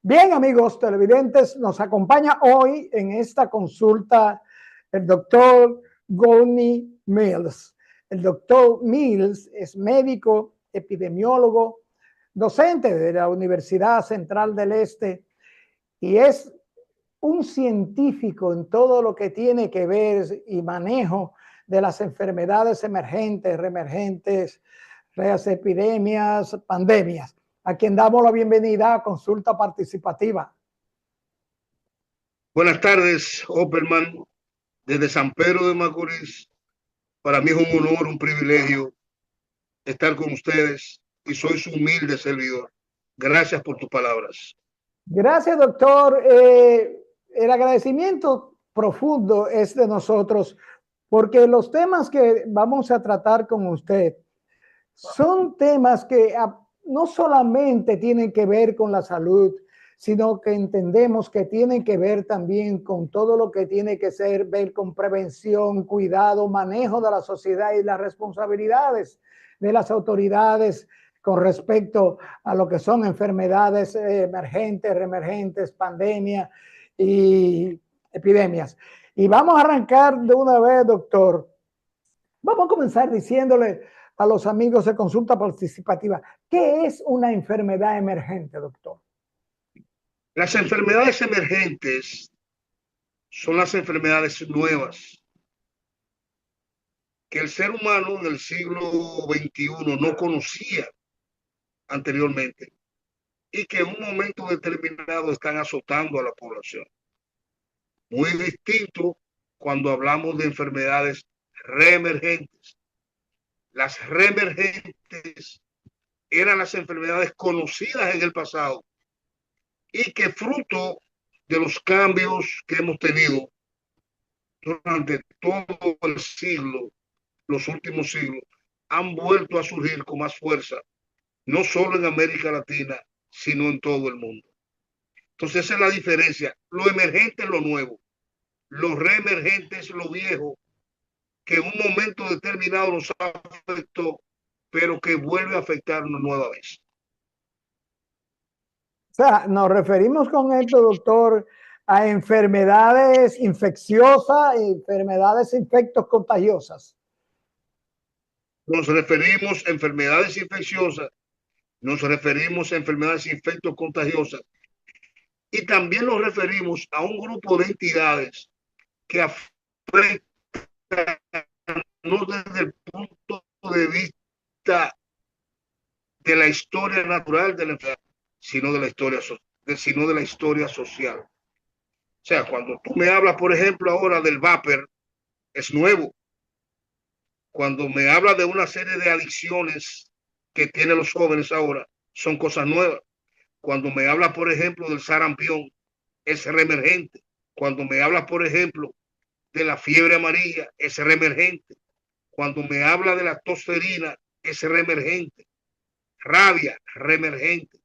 Bien, amigos televidentes, nos acompaña hoy en esta consulta el doctor Goldney Mills. El doctor Mills es médico, epidemiólogo, docente de la Universidad Central del Este y es un científico en todo lo que tiene que ver y manejo de las enfermedades emergentes, reemergentes, las epidemias, pandemias, a quien damos la bienvenida a Consulta Participativa. Buenas tardes, Opperman, desde San Pedro de Macorís. Para mí es un honor, un privilegio estar con ustedes y soy su humilde servidor. Gracias por tus palabras. Gracias, doctor. El agradecimiento profundo es de nosotros porque los temas que vamos a tratar con usted son temas que no solamente tienen que ver con la salud, sino que entendemos que tienen que ver también con todo lo que tiene que ver con prevención, cuidado, manejo de la sociedad y las responsabilidades de las autoridades con respecto a lo que son enfermedades emergentes, reemergentes, pandemias y epidemias. Y vamos a arrancar de una vez, doctor. Vamos a comenzar diciéndole a los amigos de Consulta Participativa, ¿qué es una enfermedad emergente, doctor? Las enfermedades emergentes son las enfermedades nuevas que el ser humano en el siglo XXI no conocía anteriormente y que en un momento determinado están azotando a la población. Muy distinto cuando hablamos de enfermedades reemergentes. Las reemergentes eran las enfermedades conocidas en el pasado y que fruto de los cambios que hemos tenido durante todo el siglo, los últimos siglos, han vuelto a surgir con más fuerza, no solo en América Latina, sino en todo el mundo. Entonces esa es la diferencia. Lo emergente es lo nuevo, lo reemergente es lo viejo, que en un momento determinado nos afectó, pero que vuelve a afectarnos nueva vez. O sea, nos referimos con esto, doctor, a enfermedades infecciosas, enfermedades infectos contagiosas. Nos referimos a enfermedades infecciosas, nos referimos a enfermedades infectos contagiosas y también nos referimos a un grupo de entidades que afectan no desde el punto de vista de la historia natural de la enfermedad, sino de la historia social. O sea, cuando tú me hablas, por ejemplo, ahora del vapor, es nuevo. Cuando me hablas de una serie de adicciones que tienen los jóvenes ahora, son cosas nuevas. Cuando me hablas, por ejemplo, del sarampión, es reemergente. Cuando me hablas, por ejemplo, de la fiebre amarilla, es reemergente. Cuando me habla de la tosferina, es reemergente. Rabia, reemergente.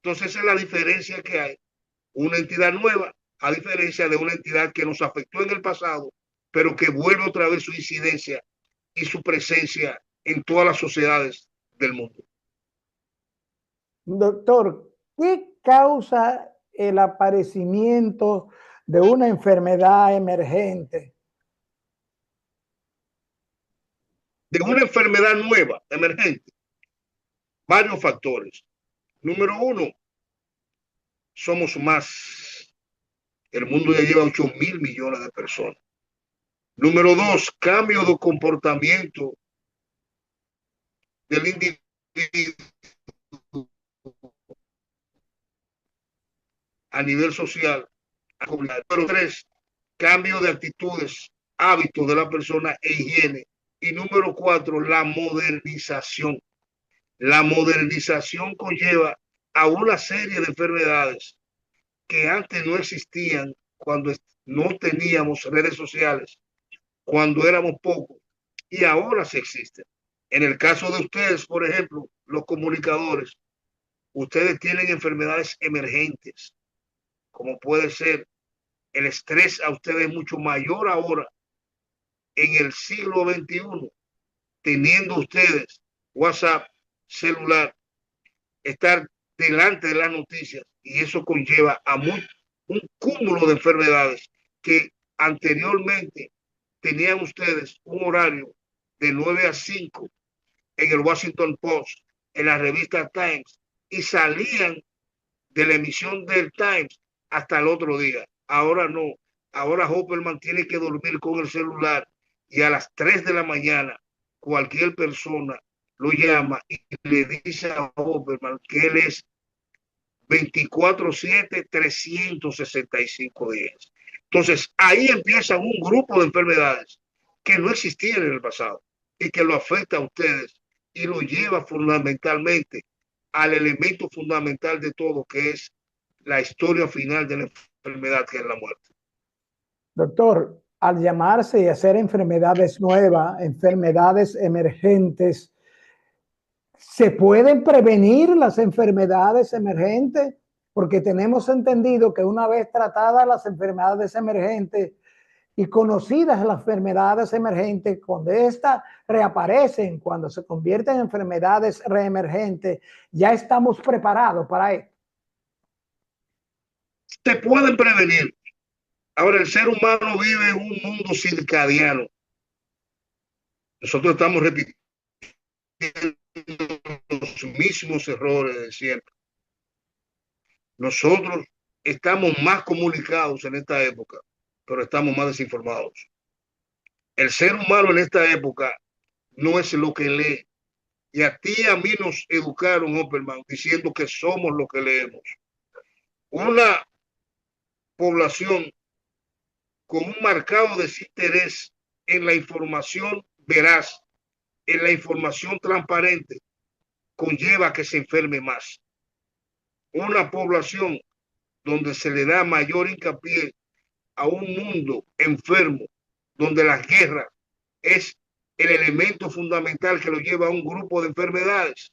Entonces esa es la diferencia que hay. Una entidad nueva, a diferencia de una entidad que nos afectó en el pasado, pero que vuelve otra vez su incidencia y su presencia en todas las sociedades del mundo. Doctor, ¿qué causa el aparecimiento de una enfermedad emergente? De una enfermedad nueva, emergente, varios factores. Número uno, somos más. El mundo ya lleva 8.000 millones de personas. Número dos, cambio de comportamiento del individuo a nivel social. Número tres, cambio de actitudes, hábitos de la persona e higiene. Y número cuatro, la modernización. La modernización conlleva a una serie de enfermedades que antes no existían cuando no teníamos redes sociales, cuando éramos pocos, y ahora sí existen. En el caso de ustedes, por ejemplo, los comunicadores, ustedes tienen enfermedades emergentes, como puede ser el estrés a ustedes es mucho mayor ahora en el siglo XXI, teniendo ustedes WhatsApp, celular, estar delante de las noticias. y eso conlleva a un cúmulo de enfermedades que anteriormente tenían ustedes un horario de 9 a 5 en el Washington Post, en la revista Times, y salían de la emisión del Times hasta el otro día. Ahora no. Ahora Hopperman tiene que dormir con el celular y a las 3 de la mañana cualquier persona lo llama y le dice a Hopperman que él es 24/7, 365 días. Entonces, ahí empieza un grupo de enfermedades que no existían en el pasado y que lo afecta a ustedes y lo lleva fundamentalmente al elemento fundamental de todo, que es la historia final de la enfermedad, que es la muerte. Doctor, al llamarse y hacer enfermedades nuevas, enfermedades emergentes, ¿se pueden prevenir las enfermedades emergentes? Porque tenemos entendido que una vez tratadas las enfermedades emergentes y conocidas las enfermedades emergentes, cuando estas reaparecen, cuando se convierten en enfermedades reemergentes, ya estamos preparados para esto. Se pueden prevenir. Ahora, el ser humano vive en un mundo circadiano. Nosotros estamos repitiendo los mismos errores de siempre. Nosotros estamos más comunicados en esta época, pero estamos más desinformados. El ser humano en esta época no es lo que lee. Y a ti y a mí nos educaron, Hopperman, diciendo que somos lo que leemos. Una población con un marcado desinterés en la información veraz, en la información transparente, conlleva que se enferme más. Una población donde se le da mayor hincapié a un mundo enfermo, donde la guerra es el elemento fundamental que lo lleva a un grupo de enfermedades,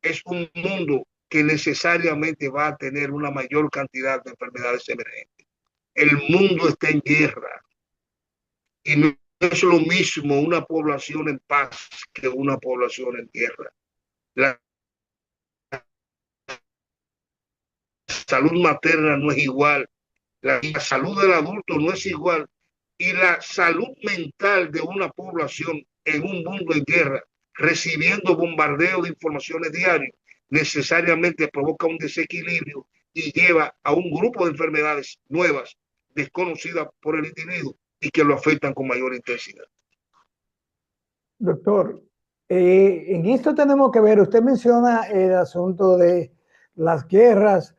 es un mundo que necesariamente va a tener una mayor cantidad de enfermedades emergentes. El mundo está en guerra y no es lo mismo una población en paz que una población en guerra. La salud materna no es igual, la salud del adulto no es igual, y la salud mental de una población en un mundo en guerra, recibiendo bombardeo de informaciones diarias, necesariamente provoca un desequilibrio y lleva a un grupo de enfermedades nuevas, desconocidas por el individuo y que lo afectan con mayor intensidad. Doctor, en esto tenemos que ver, usted menciona el asunto de las guerras,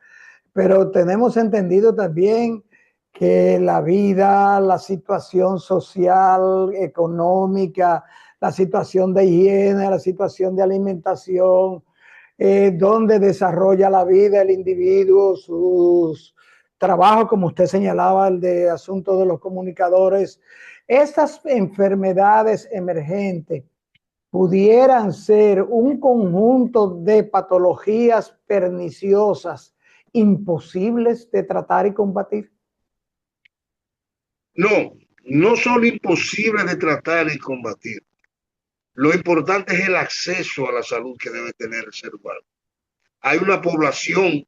pero tenemos entendido también que la vida, la situación social, económica, la situación de higiene, la situación de alimentación, donde desarrolla la vida el individuo, sus trabajos, como usted señalaba, el de asunto de los comunicadores. Estas enfermedades emergentes pudieran ser un conjunto de patologías perniciosas imposibles de tratar y combatir. No, no son imposibles de tratar y combatir. Lo importante es el acceso a la salud que debe tener el ser humano. Hay una población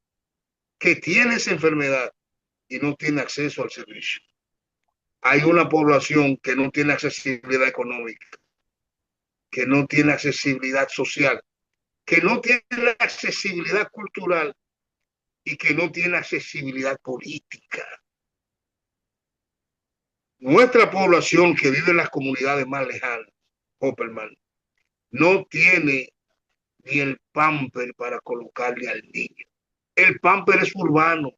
que tiene esa enfermedad y no tiene acceso al servicio. Hay una población que no tiene accesibilidad económica, que no tiene accesibilidad social, que no tiene accesibilidad cultural y que no tiene accesibilidad política. Nuestra población que vive en las comunidades más lejanas, Hopperman, no tiene ni el pamper para colocarle al niño. El pamper es urbano.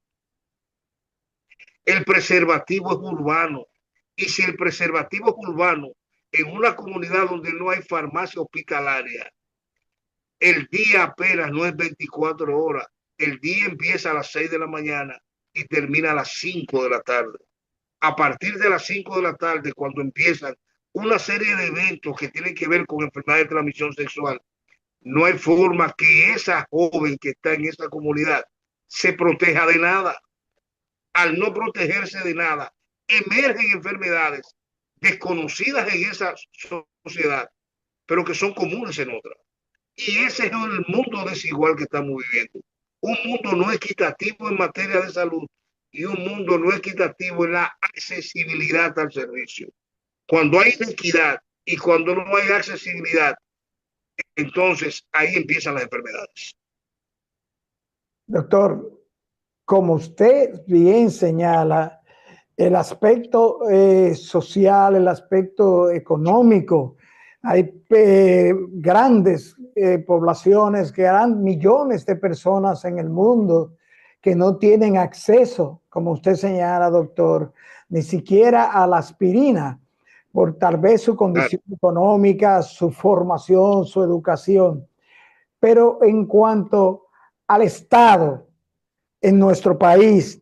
El preservativo es urbano. Y si el preservativo es urbano, en una comunidad donde no hay farmacia hospitalaria, el día apenas no es 24 horas. El día empieza a las 6 de la mañana y termina a las 5 de la tarde. A partir de las 5 de la tarde, cuando empiezan una serie de eventos que tienen que ver con enfermedades de transmisión sexual, no hay forma que esa joven que está en esa comunidad se proteja de nada. Al no protegerse de nada, emergen enfermedades desconocidas en esa sociedad, pero que son comunes en otras. Y ese es el mundo desigual que estamos viviendo. un mundo no equitativo en materia de salud y un mundo no equitativo en la accesibilidad al servicio. Cuando hay inequidad y cuando no hay accesibilidad, entonces ahí empiezan las enfermedades. Doctor, como usted bien señala, el aspecto social, el aspecto económico, hay grandes poblaciones, millones de personas en el mundo que no tienen acceso, como usted señala, doctor, ni siquiera a la aspirina, por tal vez su condición económica, su formación, su educación. Pero en cuanto al Estado en nuestro país,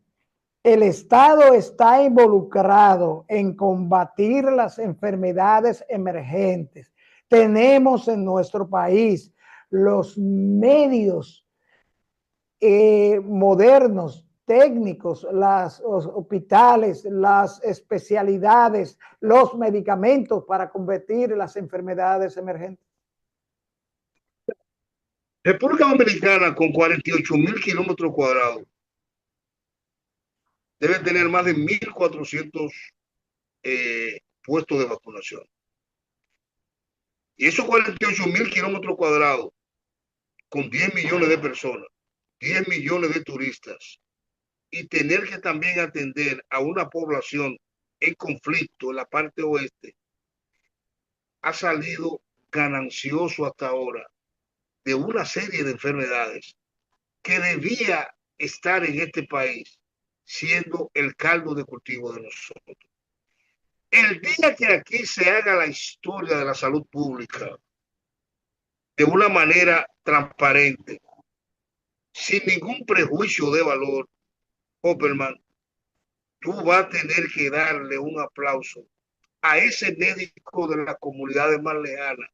el Estado está involucrado en combatir las enfermedades emergentes. Tenemos en nuestro país los medios modernos, técnicos, los hospitales, las especialidades, los medicamentos para combatir las enfermedades emergentes. República Dominicana, con 48.000 kilómetros cuadrados, debe tener más de 1.400 puestos de vacunación. Y esos 48.000 kilómetros cuadrados, con 10 millones de personas, 10 millones de turistas, y tener que también atender a una población en conflicto en la parte oeste, ha salido ganancioso hasta ahora de una serie de enfermedades que debía estar en este país siendo el caldo de cultivo de nosotros. El día que aquí se haga la historia de la salud pública de una manera transparente, sin ningún prejuicio de valor, Opperman, tú vas a tener que darle un aplauso a ese médico de las comunidades más lejanas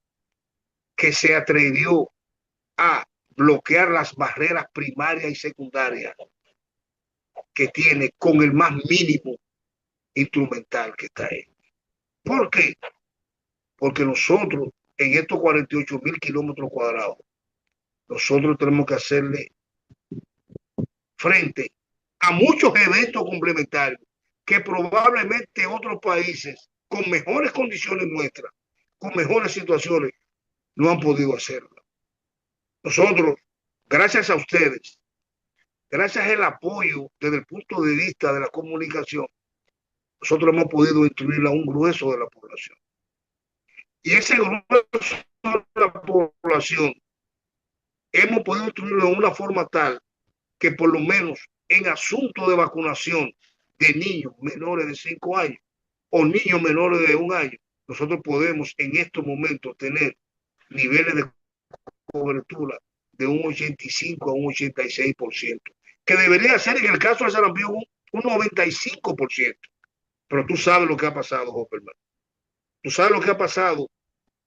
que se atrevió a bloquear las barreras primarias y secundarias que tiene con el más mínimo instrumental que está ahí. ¿Por qué? Porque nosotros, en estos 48.000 kilómetros cuadrados, nosotros tenemos que hacerle frente a muchos eventos complementarios que probablemente otros países con mejores condiciones nuestras, con mejores situaciones, no han podido hacerlo. Nosotros, gracias a ustedes, gracias al apoyo desde el punto de vista de la comunicación, nosotros hemos podido instruir a un grueso de la población. Y ese grueso de la población hemos podido instruirlo de una forma tal que por lo menos en asuntos de vacunación de niños menores de 5 años o niños menores de 1 año, nosotros podemos en estos momentos tener niveles de cobertura de un 85 a un 86%, que debería ser en el caso de sarampión un 95%. Pero tú sabes lo que ha pasado, Hopperman. Tú sabes lo que ha pasado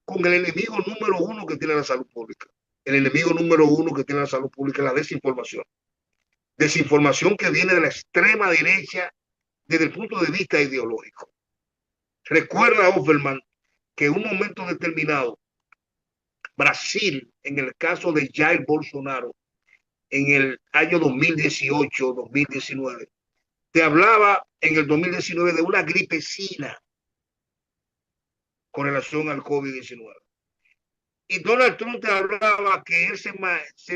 con el enemigo número uno que tiene la salud pública. El enemigo número uno que tiene la salud pública es la desinformación. Desinformación que viene de la extrema derecha desde el punto de vista ideológico. Recuerda, Hopperman, que en un momento determinado, Brasil, en el caso de Jair Bolsonaro, en el año 2018-2019, te hablaba en el 2019 de una gripecina con relación al COVID-19. Y Donald Trump te hablaba que él se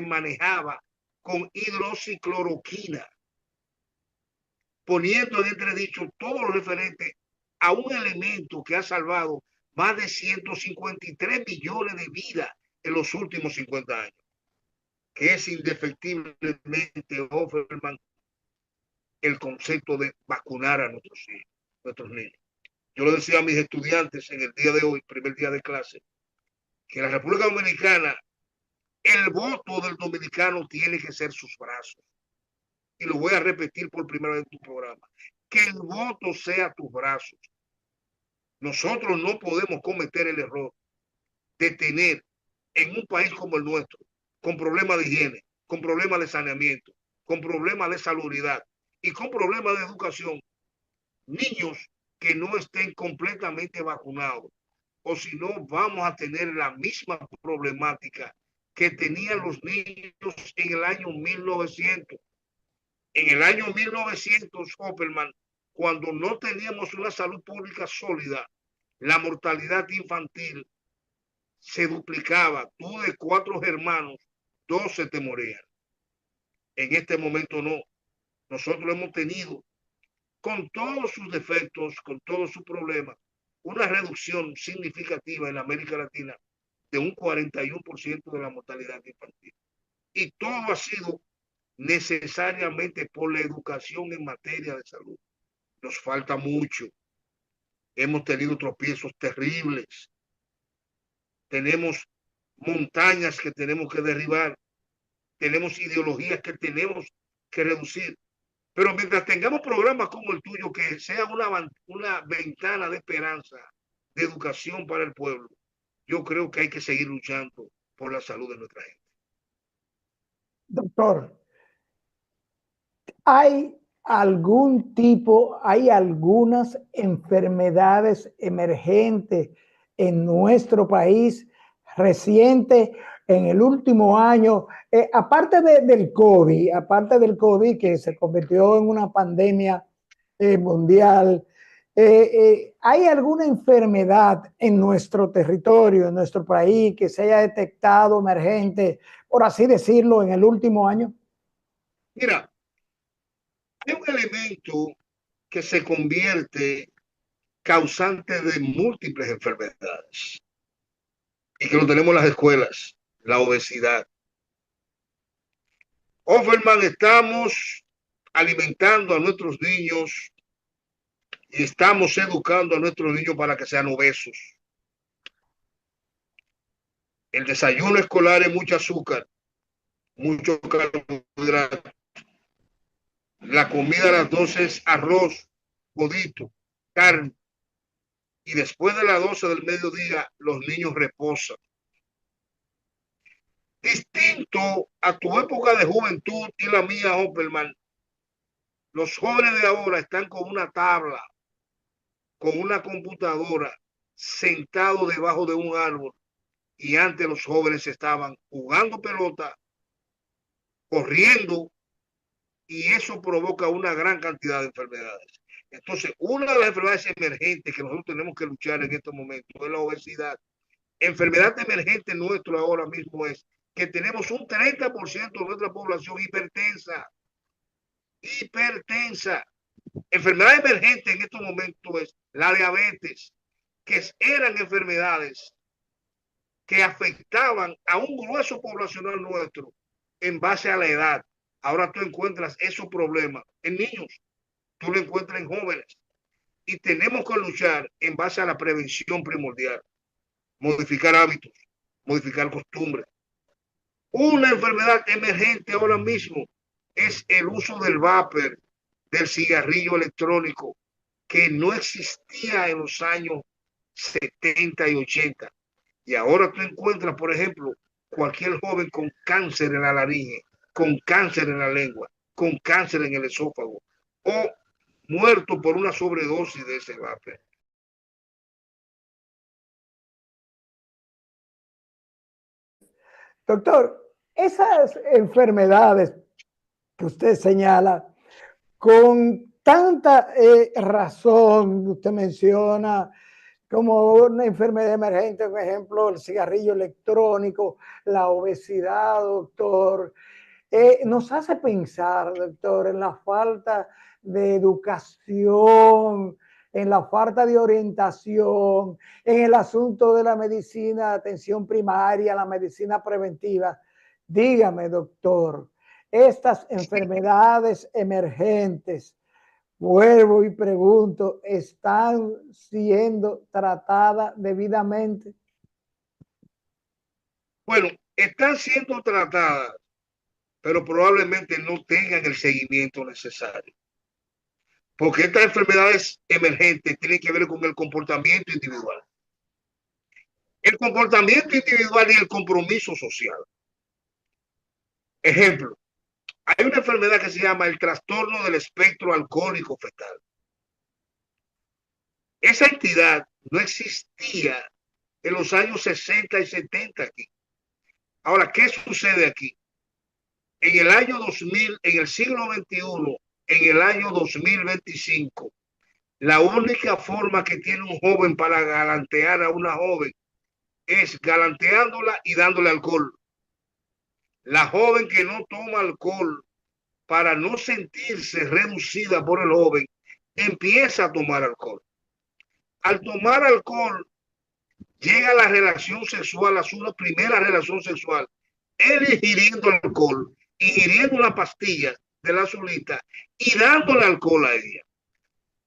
manejaba con hidroxicloroquina, poniendo en entredicho todo lo referente a un elemento que ha salvado más de 153 millones de vidas en los últimos 50 años, que es indefectiblemente, Offerman, el concepto de vacunar a nuestros niños. Yo lo decía a mis estudiantes en el día de hoy, primer día de clase, que en la República Dominicana el voto del dominicano tiene que ser sus brazos. Y lo voy a repetir por primera vez en tu programa. Que el voto sea tus brazos. Nosotros no podemos cometer el error de tener en un país como el nuestro, con problemas de higiene, con problemas de saneamiento, con problemas de salubridad y con problemas de educación, niños que no estén completamente vacunados. O si no, vamos a tener la misma problemática que tenían los niños en el año 1900. En el año 1900, Hopperman, cuando no teníamos una salud pública sólida, la mortalidad infantil se duplicaba. Tú de 4 hermanos, 12 te morían. En este momento no. Nosotros hemos tenido, con todos sus defectos, con todos sus problemas, una reducción significativa en América Latina de un 41% de la mortalidad infantil. Y todo ha sido necesariamente por la educación en materia de salud. Nos falta mucho. Hemos tenido tropiezos terribles. Tenemos montañas que tenemos que derribar. Tenemos ideologías que tenemos que reducir. Pero mientras tengamos programas como el tuyo, que sea una ventana de esperanza, de educación para el pueblo, yo creo que hay que seguir luchando por la salud de nuestra gente. Doctor, ¿hay hay algunas enfermedades emergentes en nuestro país reciente, en el último año, aparte del COVID, que se convirtió en una pandemia mundial? ¿Hay alguna enfermedad en nuestro territorio, en nuestro país, que se haya detectado emergente, por así decirlo, en el último año? Mira, hay un elemento que se convierte causante de múltiples enfermedades y que lo tenemos en las escuelas: la obesidad. Offerman, estamos alimentando a nuestros niños y estamos educando a nuestros niños para que sean obesos. El desayuno escolar es mucho azúcar, mucho carbohidrato. La comida a las 12 es arroz, codito, carne. Y después de las 12 del mediodía, los niños reposan. Distinto a tu época de juventud y la mía, Hopperman, los jóvenes de ahora están con una tabla, con una computadora, sentados debajo de un árbol. Y antes los jóvenes estaban jugando pelota, corriendo, y eso provoca una gran cantidad de enfermedades. Entonces, una de las enfermedades emergentes que nosotros tenemos que luchar en estos momentos es la obesidad. Enfermedad emergente nuestro ahora mismo es que tenemos un 30% de nuestra población hipertensa. Hipertensa. Enfermedad emergente en estos momentos es la diabetes, que eran enfermedades que afectaban a un grueso poblacional nuestro en base a la edad. Ahora tú encuentras esos problemas en niños, tú lo encuentras en jóvenes, y tenemos que luchar en base a la prevención primordial, modificar hábitos, modificar costumbres. Una enfermedad emergente ahora mismo es el uso del vapor, del cigarrillo electrónico, que no existía en los años 70 y 80. Y ahora tú encuentras, por ejemplo, cualquier joven con cáncer en la laringe, con cáncer en la lengua, con cáncer en el esófago, o muerto por una sobredosis de ese vapor. Doctor, esas enfermedades que usted señala, con tanta razón, usted menciona como una enfermedad emergente, por ejemplo, el cigarrillo electrónico, la obesidad, doctor, nos hace pensar, doctor, en la falta de educación, en la falta de orientación, en el asunto de la medicina, atención primaria, la medicina preventiva. Dígame, doctor, estas enfermedades emergentes, vuelvo y pregunto, ¿están siendo tratadas debidamente? Bueno, están siendo tratadas, pero probablemente no tengan el seguimiento necesario. Porque estas enfermedades emergentes tienen que ver con el comportamiento individual. El comportamiento individual y el compromiso social. Ejemplo, hay una enfermedad que se llama el trastorno del espectro alcohólico fetal. Esa entidad no existía en los años 60 y 70 aquí. Ahora, ¿qué sucede aquí? En el año 2000, en el siglo XXI, en el año 2025, la única forma que tiene un joven para galantear a una joven es galanteándola y dándole alcohol. La joven que no toma alcohol para no sentirse reducida por el joven, empieza a tomar alcohol. Al tomar alcohol, llega a la relación sexual, a su primera relación sexual, él ingiriendo alcohol, ingiriendo una pastilla de la solita y dándole alcohol a ella.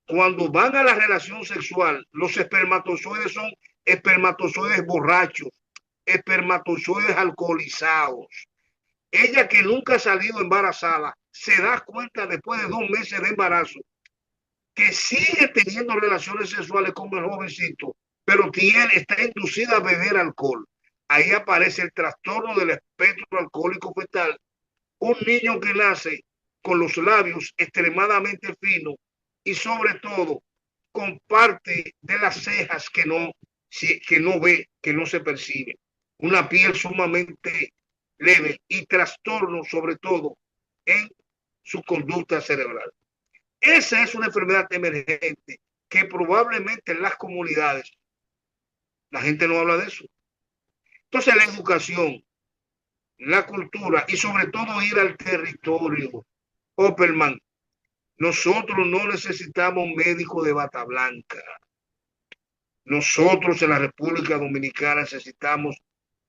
Cuando van a la relación sexual, los espermatozoides son espermatozoides borrachos, espermatozoides alcoholizados. Ella que nunca ha salido embarazada, se da cuenta después de 2 meses de embarazo que sigue teniendo relaciones sexuales con el jovencito, pero está inducida a beber alcohol. Ahí aparece el trastorno del espectro alcohólico fetal. Un niño que nace con los labios extremadamente finos y sobre todo con parte de las cejas que no ve, que no se percibe. Una piel sumamente leve y trastorno sobre todo en su conducta cerebral. Esa es una enfermedad emergente que probablemente en las comunidades la gente no habla de eso. Entonces la educación, la cultura y sobre todo ir al territorio. Opperman, nosotros no necesitamos médicos de bata blanca. Nosotros en la República Dominicana necesitamos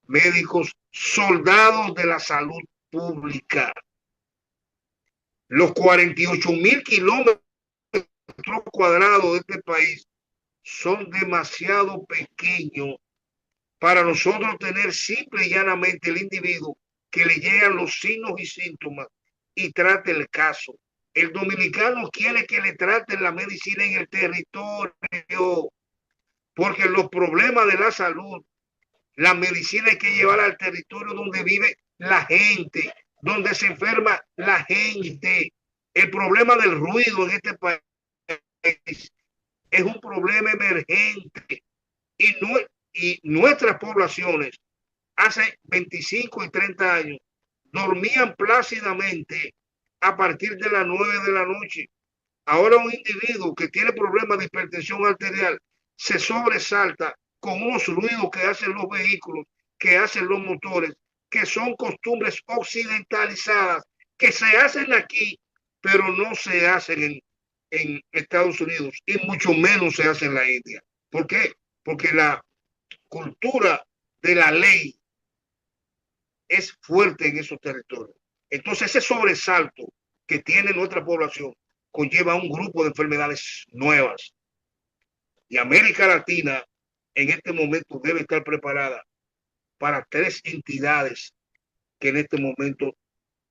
médicos soldados de la salud pública. Los 48,000 kilómetros cuadrados de este país son demasiado pequeños para nosotros tener simple y llanamente el individuo que le llegan los signos y síntomas y trate el caso. El dominicano quiere que le traten la medicina en el territorio, porque los problemas de la salud, la medicina hay que llevar al territorio donde vive la gente, donde se enferma la gente. El problema del ruido en este país es un problema emergente y nuestras poblaciones hace 25 y 30 años dormían plácidamente a partir de las 9 de la noche. Ahora un individuo que tiene problemas de hipertensión arterial se sobresalta con unos ruidos que hacen los vehículos, que hacen los motores, que son costumbres occidentalizadas, que se hacen aquí, pero no se hacen en Estados Unidos y mucho menos se hace en la India. ¿Por qué? Porque la cultura de la ley es fuerte en esos territorios. Entonces ese sobresalto que tiene nuestra población conlleva un grupo de enfermedades nuevas. Y América Latina en este momento debe estar preparada para 3 entidades que en este momento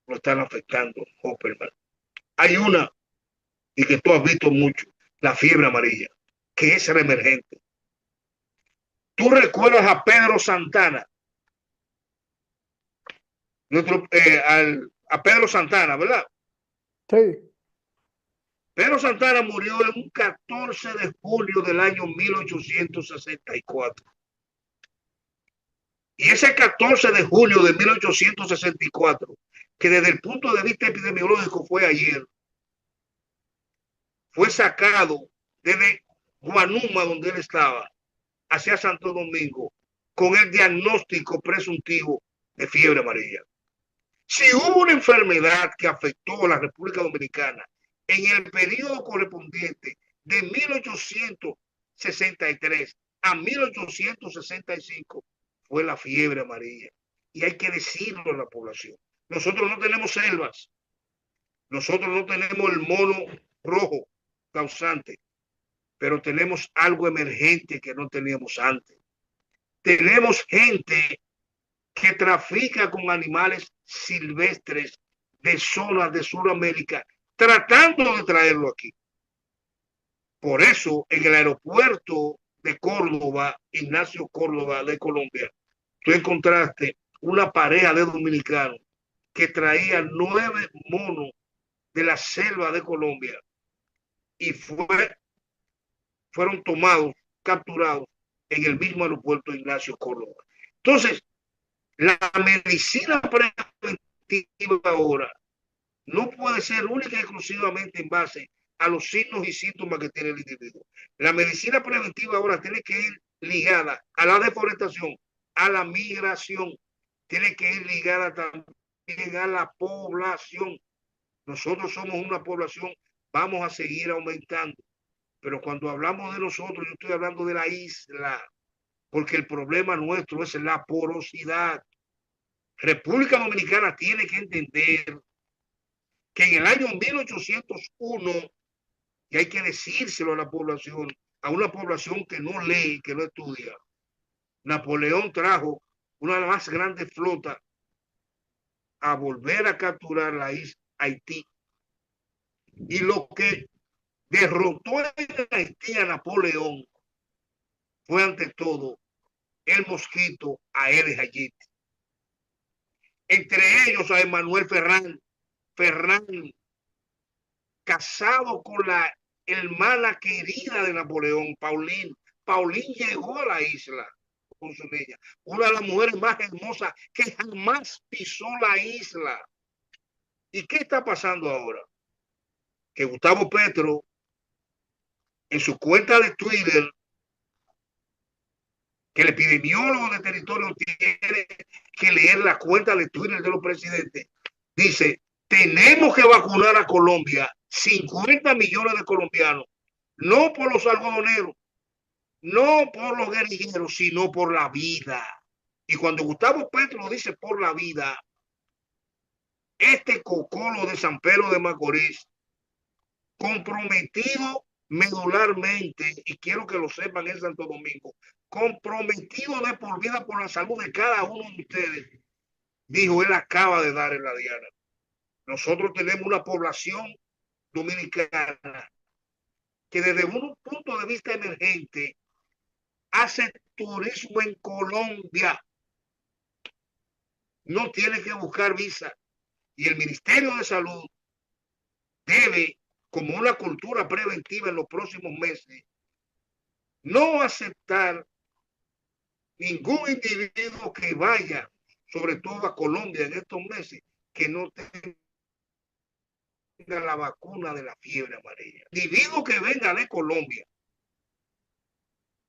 lo están afectando. Opperman. Hay una, y que tú has visto mucho, la fiebre amarilla, que es reemergente. Tú recuerdas a Pedro Santana, a Pedro Santana, ¿verdad? Sí. Pedro Santana murió en un 14 de julio del año 1864. Y ese 14 de julio de 1864, que desde el punto de vista epidemiológico fue ayer, fue sacado desde Guanuma, donde él estaba, hacia Santo Domingo, con el diagnóstico presuntivo de fiebre amarilla. Si hubo una enfermedad que afectó a la República Dominicana en el periodo correspondiente de 1863 a 1865, fue la fiebre amarilla. Y hay que decirlo a la población. Nosotros no tenemos selvas. Nosotros no tenemos el mono rojo causante, pero tenemos algo emergente que no teníamos antes. Tenemos gente que trafica con animales silvestres de zonas de Sudamérica, tratando de traerlo aquí. Por eso, en el aeropuerto de Córdoba, Ignacio Córdoba de Colombia, tú encontraste una pareja de dominicanos que traía 9 monos de la selva de Colombia y fueron tomados, capturados en el mismo aeropuerto Ignacio Córdoba. Entonces, La medicina preventiva ahora no puede ser única y exclusivamente en base a los signos y síntomas que tiene el individuo. La medicina preventiva ahora tiene que ir ligada a la deforestación, a la migración, tiene que ir ligada también a la población. Nosotros somos una población, vamos a seguir aumentando, pero cuando hablamos de nosotros, yo estoy hablando de la isla, porque el problema nuestro es la porosidad. República Dominicana tiene que entender que en el año 1801, y hay que decírselo a una población que no lee, que no estudia, Napoleón trajo una de las más grandes flotas a volver a capturar la isla Haití. Y lo que derrotó en Haití a Napoleón fue ante todo el mosquito Aedes aegypti. Entre ellos a Emanuel Ferrán, casado con la hermana querida de Napoleón, Pauline. Pauline llegó a la isla con su niña, una de las mujeres más hermosas que jamás pisó la isla. ¿Y qué está pasando ahora? Que Gustavo Petro, en su cuenta de Twitter, que el epidemiólogo de territorio tiene que leer la cuenta de Twitter de los presidentes, dice, tenemos que vacunar a Colombia, 50 millones de colombianos, no por los algodoneros, no por los guerrilleros, sino por la vida. Y cuando Gustavo Petro dice por la vida, este cocolo de San Pedro de Macorís, comprometido medularmente, y quiero que lo sepan en Santo Domingo, comprometido de por vida por la salud de cada uno de ustedes, dijo, él acaba de dar en la diana. Nosotros tenemos una población dominicana que desde un punto de vista emergente hace turismo en Colombia, no tiene que buscar visa, y el Ministerio de Salud debe, como una cultura preventiva en los próximos meses, no aceptar ningún individuo que vaya, sobre todo a Colombia en estos meses, que no tenga la vacuna de la fiebre amarilla. Individuo que venga de Colombia,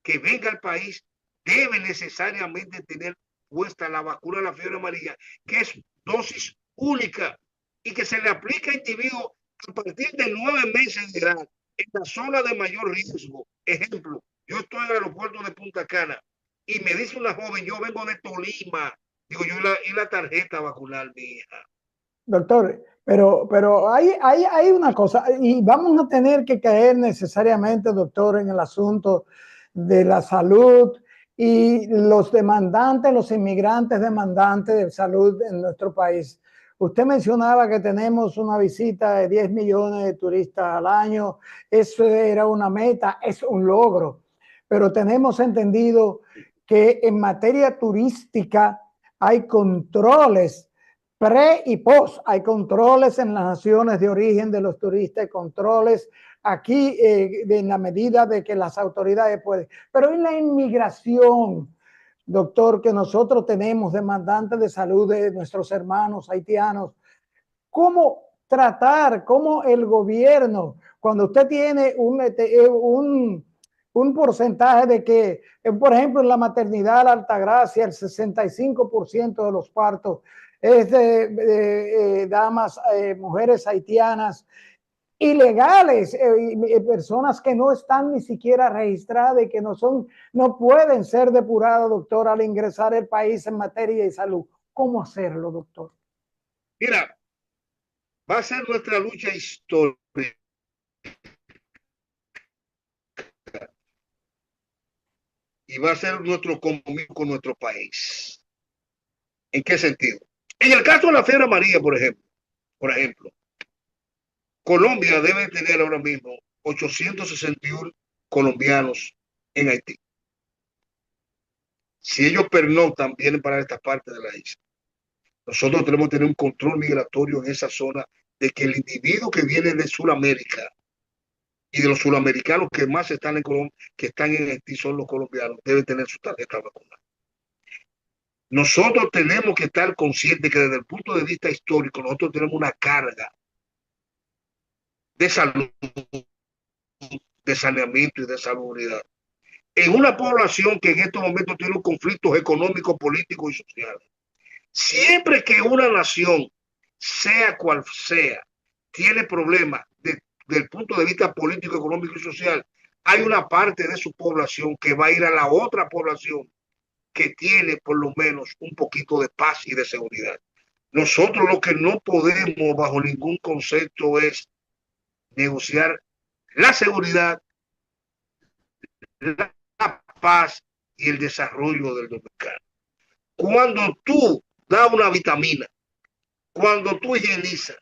que venga al país, debe necesariamente tener puesta la vacuna de la fiebre amarilla, que es dosis única y que se le aplica a individuos a partir de 9 meses de edad en la zona de mayor riesgo. Ejemplo, yo estoy en el aeropuerto de Punta Cana y me dice una joven, yo vengo de Tolima, digo yo, y la tarjeta vacunal, mi hija. Doctor, pero hay una cosa, y vamos a tener que caer necesariamente, doctor, en el asunto de la salud y los demandantes, los inmigrantes demandantes de salud en nuestro país. Usted mencionaba que tenemos una visita de 10 millones de turistas al año. Eso era una meta, es un logro. Pero tenemos entendido que en materia turística hay controles pre y post. Hay controles en las naciones de origen de los turistas, controles aquí en la medida de que las autoridades pueden. Pero en la inmigración, doctor, que nosotros tenemos demandantes de salud de nuestros hermanos haitianos, ¿cómo tratar, cómo el gobierno, cuando usted tiene un porcentaje de que, por ejemplo, en la maternidad la Altagracia, el 65% de los partos es de damas, mujeres haitianas, ilegales, personas que no están ni siquiera registradas y que no pueden ser depuradas, doctor, al ingresar al país en materia de salud. ¿Cómo hacerlo, doctor? Mira, va a ser nuestra lucha histórica y va a ser nuestro compromiso con nuestro país. ¿En qué sentido? En el caso de la fiebre amarilla, por ejemplo, Colombia debe tener ahora mismo 861 colombianos en Haití. Si ellos pernoctan, vienen para esta parte de la isla. Nosotros tenemos que tener un control migratorio en esa zona de que el individuo que viene de Sudamérica y de los sudamericanos que más están en Colombia, que están en Haití, son los colombianos, deben tener su tarjeta vacuna. Nosotros tenemos que estar conscientes que desde el punto de vista histórico nosotros tenemos una carga de salud, de saneamiento y de salubridad. En una población que en estos momentos tiene un conflictos económicos, políticos y sociales. Siempre que una nación, sea cual sea, tiene problemas desde el punto de vista político, económico y social, hay una parte de su población que va a ir a la otra población que tiene por lo menos un poquito de paz y de seguridad. Nosotros lo que no podemos bajo ningún concepto es negociar la seguridad, la paz y el desarrollo del dominicano. Cuando tú das una vitamina, cuando tú higienizas,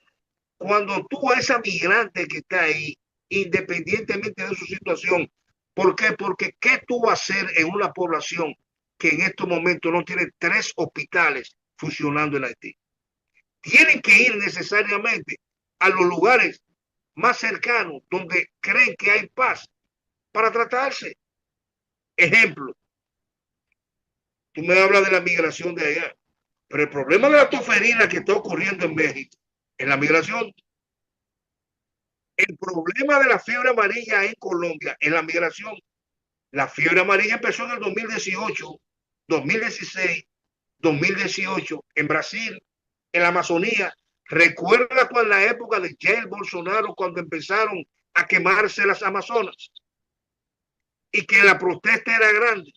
cuando tú a esa migrante que está ahí, independientemente de su situación, ¿por qué? Porque ¿qué tú vas a hacer en una población que en estos momentos no tiene 3 hospitales funcionando en Haití? Tienen que ir necesariamente a los lugares más cercanos donde creen que hay paz para tratarse. Ejemplo, tú me hablas de la migración de allá, pero el problema de la toferina que está ocurriendo en México, en la migración, el problema de la fiebre amarilla en Colombia, en la migración, la fiebre amarilla empezó en el 2018, 2016, 2018, en Brasil, en la Amazonía. Recuerda con la época de Jair Bolsonaro, cuando empezaron a quemarse las Amazonas y que la protesta era grande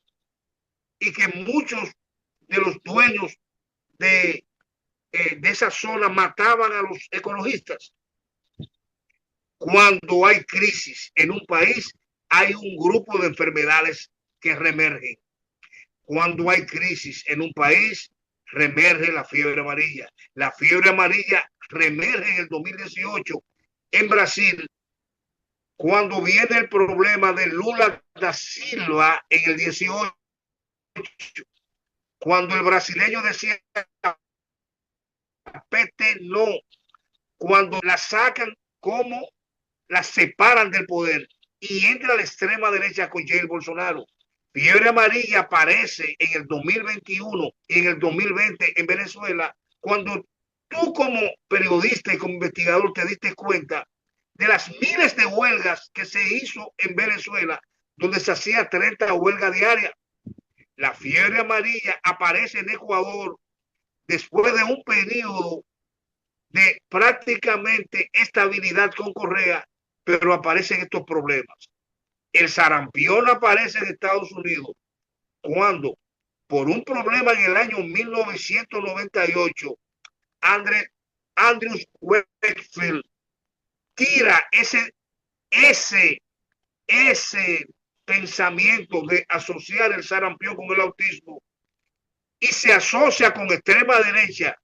y que muchos de los dueños de esa zona mataban a los ecologistas. Cuando hay crisis en un país, hay un grupo de enfermedades que reemergen. Cuando hay crisis en un país, reemerge la fiebre amarilla. La fiebre amarilla reemerge en el 2018 en Brasil, cuando viene el problema de Lula da Silva en el 18, cuando el brasileño decía PT no, cuando la sacan como la separan del poder y entra a la extrema derecha con Jair Bolsonaro. Fiebre amarilla aparece en el 2021 y en el 2020 en Venezuela, cuando tú como periodista y como investigador te diste cuenta de las miles de huelgas que se hizo en Venezuela, donde se hacía 30 huelgas diarias. La fiebre amarilla aparece en Ecuador después de un periodo de prácticamente estabilidad con Correa, pero aparecen estos problemas. El sarampión aparece en Estados Unidos cuando, por un problema en el año 1998, Andrews Wakefield tira ese pensamiento de asociar el sarampión con el autismo y se asocia con extrema derecha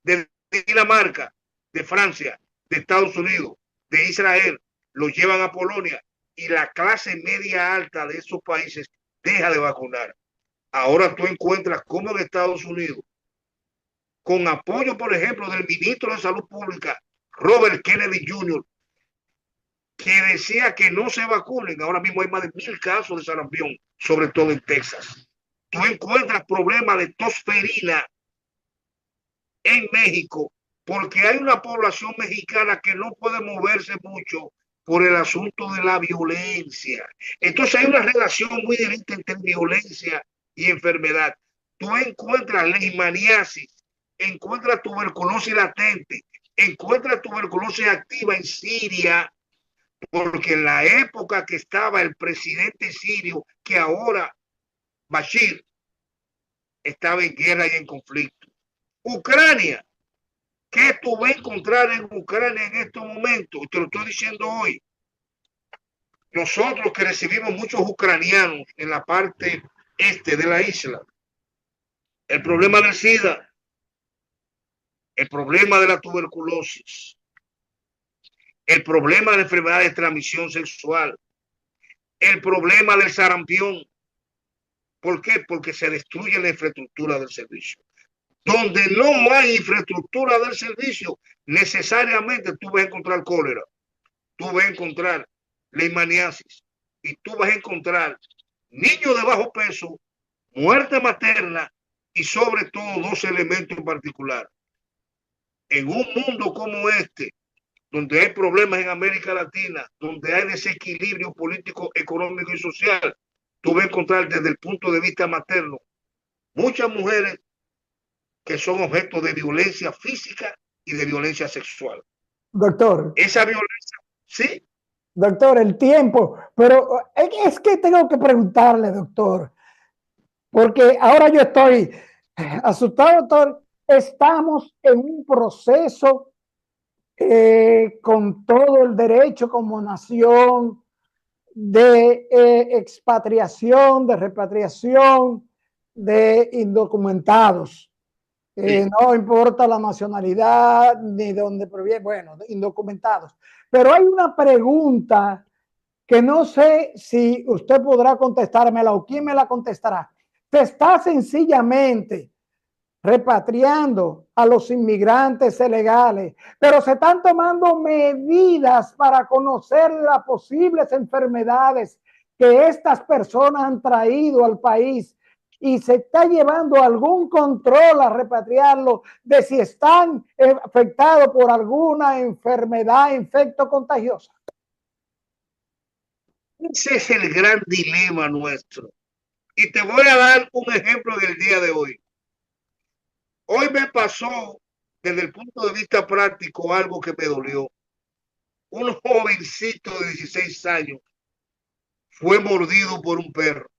de Dinamarca, de Francia, de Estados Unidos, de Israel, lo llevan a Polonia y la clase media alta de esos países deja de vacunar. Ahora tú encuentras como en Estados Unidos, con apoyo, por ejemplo, del ministro de Salud Pública, Robert Kennedy Jr., que decía que no se vacunen. Ahora mismo hay más de 1000 casos de sarampión, sobre todo en Texas. Tú encuentras problemas de tosferina en México, porque hay una población mexicana que no puede moverse mucho por el asunto de la violencia. Entonces hay una relación muy directa entre violencia y enfermedad. Tú encuentras leishmaniasis, encuentras tuberculosis latente, encuentras tuberculosis activa en Siria, porque en la época que estaba el presidente sirio, que ahora Bashir, estaba en guerra y en conflicto. Ucrania, ¿qué tú vas a encontrar en Ucrania en estos momentos? Te lo estoy diciendo hoy. Nosotros que recibimos muchos ucranianos en la parte este de la isla, el problema del SIDA, el problema de la tuberculosis, el problema de la enfermedad de transmisión sexual, el problema del sarampión. ¿Por qué? Porque se destruye la infraestructura del servicio. Donde no hay infraestructura del servicio, necesariamente tú vas a encontrar cólera, tú vas a encontrar leishmaniasis y tú vas a encontrar niños de bajo peso, muerte materna y sobre todo dos elementos en particular. En un mundo como este, donde hay problemas en América Latina, donde hay desequilibrio político, económico y social, tú vas a encontrar desde el punto de vista materno muchas mujeres que son objeto de violencia física y de violencia sexual. Doctor. Esa violencia, sí. Doctor, el tiempo, pero es que tengo que preguntarle, doctor, porque ahora yo estoy asustado, doctor. Estamos en un proceso con todo el derecho como nación de expatriación, de repatriación de indocumentados. Sí. No importa la nacionalidad ni de dónde proviene, bueno, indocumentados. Pero hay una pregunta que no sé si usted podrá contestármela o quién me la contestará. Se está sencillamente repatriando a los inmigrantes ilegales, pero se están tomando medidas para conocer las posibles enfermedades que estas personas han traído al país y se está llevando algún control a repatriarlo de si están afectados por alguna enfermedad infecto-contagiosa. Ese es el gran dilema nuestro. Y te voy a dar un ejemplo del día de hoy. Hoy me pasó, desde el punto de vista práctico, algo que me dolió. Un jovencito de 16 años fue mordido por un perro.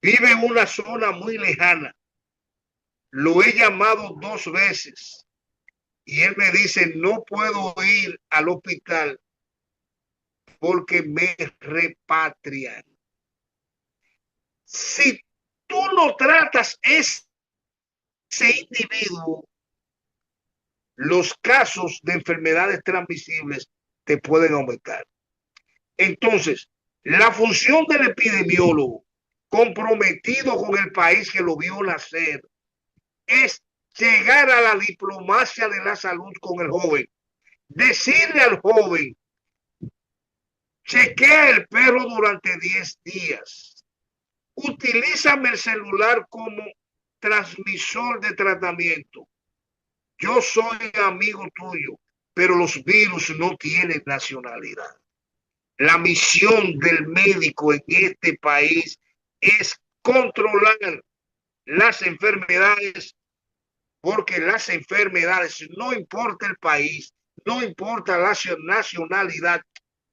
Vive en una zona muy lejana. Lo he llamado 2 veces y él me dice, no puedo ir al hospital porque me repatrian. Si tú no tratas ese individuo, los casos de enfermedades transmisibles te pueden aumentar. Entonces, la función del epidemiólogo comprometido con el país que lo vio nacer es llegar a la diplomacia de la salud con el joven, decirle al joven, chequea el perro durante 10 días, utilízame el celular como transmisor de tratamiento. Yo soy amigo tuyo, pero los virus no tienen nacionalidad. La misión del médico en este país es controlar las enfermedades, porque las enfermedades, no importa el país, no importa la nacionalidad,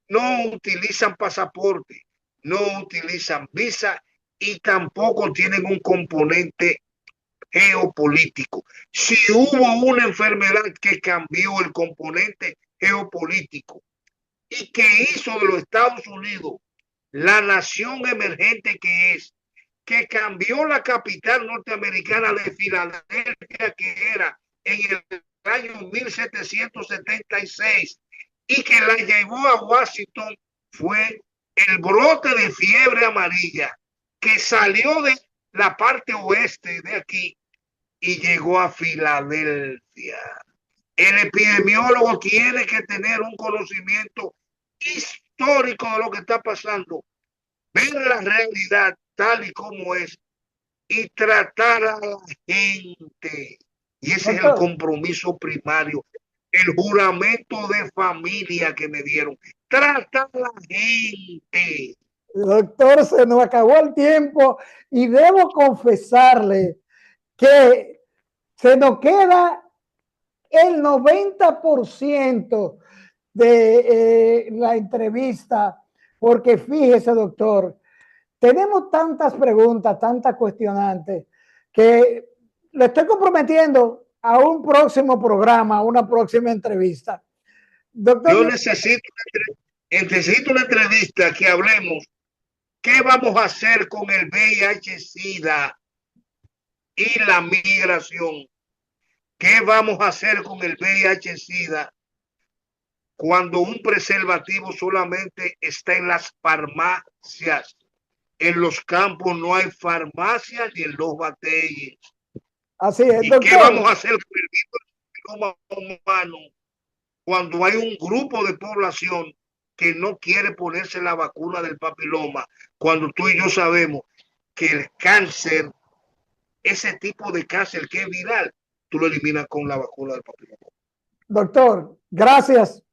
no utilizan pasaporte, no utilizan visa y tampoco tienen un componente geopolítico. Si hubo una enfermedad que cambió el componente geopolítico y que hizo de los Estados Unidos la nación emergente que es, que cambió la capital norteamericana de Filadelfia, que era en el año 1776, y que la llevó a Washington, fue el brote de fiebre amarilla que salió de la parte oeste de aquí y llegó a Filadelfia. El epidemiólogo tiene que tener un conocimiento histórico de lo que está pasando, ver la realidad tal y como es y tratar a la gente. Y ese es el compromiso primario, el juramento de familia que me dieron. Trata a la gente. Doctor, se nos acabó el tiempo y debo confesarle que se nos queda el 90% de la entrevista, porque fíjese, doctor, tenemos tantas preguntas, tantas cuestionantes, que le estoy comprometiendo a un próximo programa, a una próxima entrevista. Doctor, yo necesito una entrevista que hablemos qué vamos a hacer con el VIH-Sida y la migración. ¿Qué vamos a hacer con el VIH-Sida cuando un preservativo solamente está en las farmacias? En los campos no hay farmacias ni en los batalles. Así es, ¿Y doctor, qué vamos a hacer con el virus humano cuando hay un grupo de población que no quiere ponerse la vacuna del papiloma, cuando tú y yo sabemos que el cáncer ese tipo de cáncer que es viral, tú lo eliminas con la vacuna del papiloma. Doctor, gracias.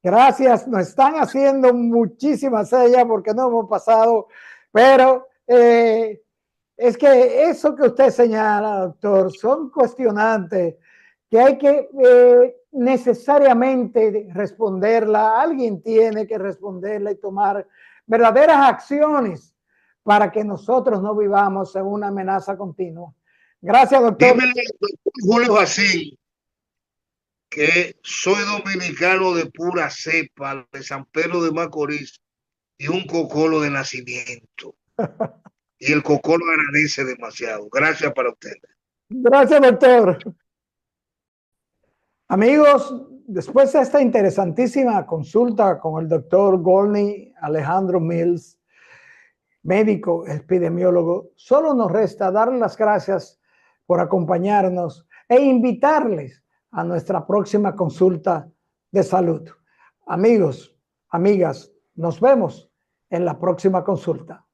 Gracias. Nos están haciendo muchísimas sellas porque no hemos pasado, pero es que eso que usted señala, doctor, son cuestionantes que hay que necesariamente responderla. Alguien tiene que responderla y tomar verdaderas acciones para que nosotros no vivamos en una amenaza continua. Gracias, doctor. Dime, doctor Julio Jacín, que soy dominicano de pura cepa, de San Pedro de Macorís y un cocolo de nacimiento. Y el cocolo agradece demasiado. Gracias para ustedes. Gracias, doctor. Amigos, después de esta interesantísima consulta con el doctor Golney Alejandro Mills, médico epidemiólogo, solo nos resta darles las gracias por acompañarnos e invitarles a nuestra próxima consulta de salud. Amigos, amigas, nos vemos en la próxima consulta.